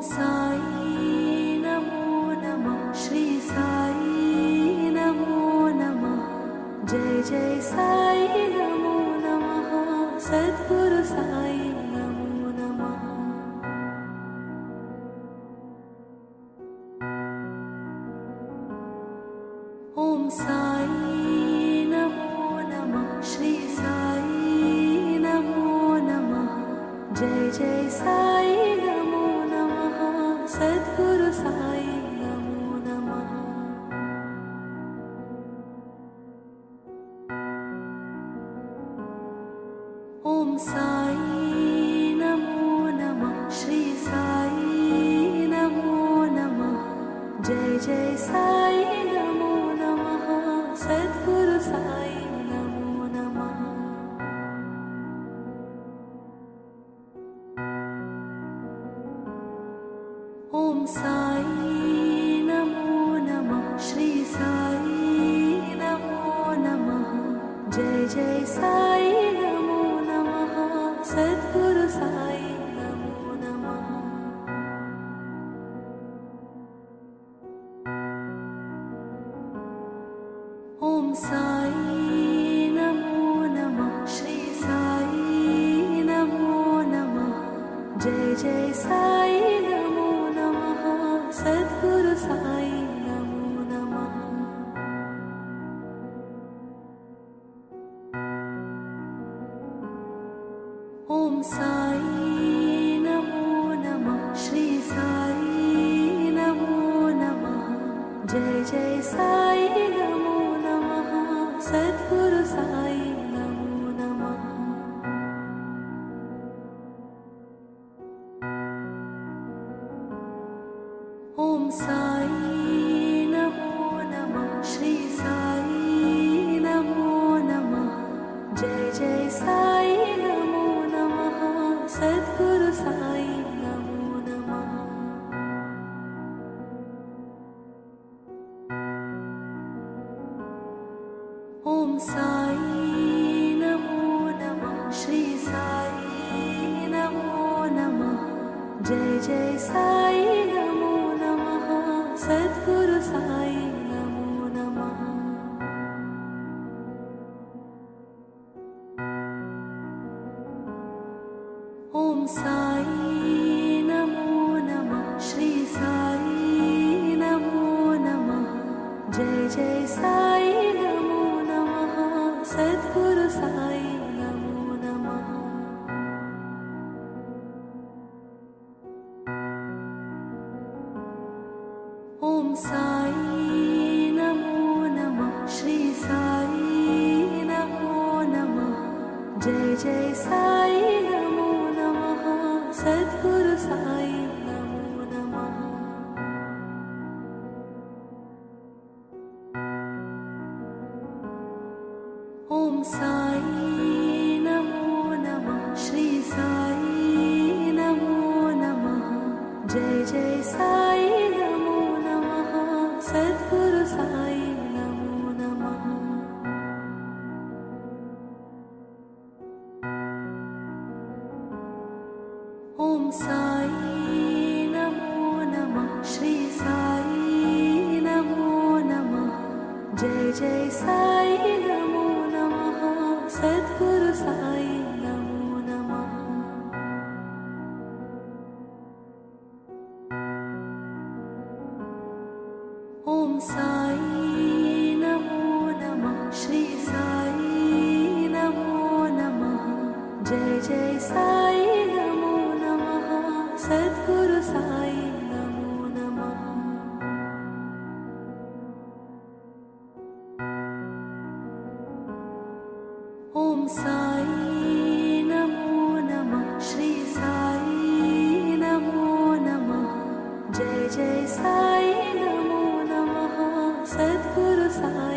साई नमो नमः। श्री साई नमो नमः। जय जय साई नमो नमः। सद्गुरु साई नमो नमः। ओम साई नमो नमः। श्री साई नमो नमः। जय जय साई नमो नमः। सद्गुरु साई नमो नमः। ओम साई नमो नमः। श्री साई नमो नमः। जय जय साई नमो नमः। सद्गुरु साई नमो नमः। ओम साई नमो नमः। श्री साई नमो नमः। जय जय साई नमो नमः। सद्गुरु साई नमो नमः। ओम साई नमो नमः। श्री साई नमो नमः। जय जय साई नमो नमः। सद्गुरु साई नमो नमः। ओम साई नमो नमः। श्री साई नमो नमः। जय जय साई नमो नमः। सद्गुरु साई नमो नमः। ओम साई नमो नमः। श्री साई नमो नमः। जय जय साई नमो नमः। सद्गुरु साई नमो नमः। ओम साई नमो नमः। श्री साई नमो नमः। जय जय साई नमो नमः। सद्गुरु साई नमो नमः। ओम साई नमो नमः। श्री साई नमो नमः। जय जय साई नमो नमः। सद्गुरु साई नमो नमः। ओम साई नमो नमः। श्री साई नमो नमः। जय जय साई नमो नमः। सद्गुरु साई नमो नमः। ओम साई नमो नमः। श्री साई नमो नमः। जय जय साई नमो नमः। सद्गुरु साई नमो नमः। ओम साई नमो नमः। श्री साई नमो नमः। जय जय साई नमो नमः। सद्गुरु साई नमो नमः। ओम साई नमो नमः। श्री साई नमो नमः। जय जय साई नमो नमः। सद्गुरु साई नमो नमः। ओम साई नमो नमः। श्री साई नमो नमः। जय जय साई नमो नमः। सद्गुरु साई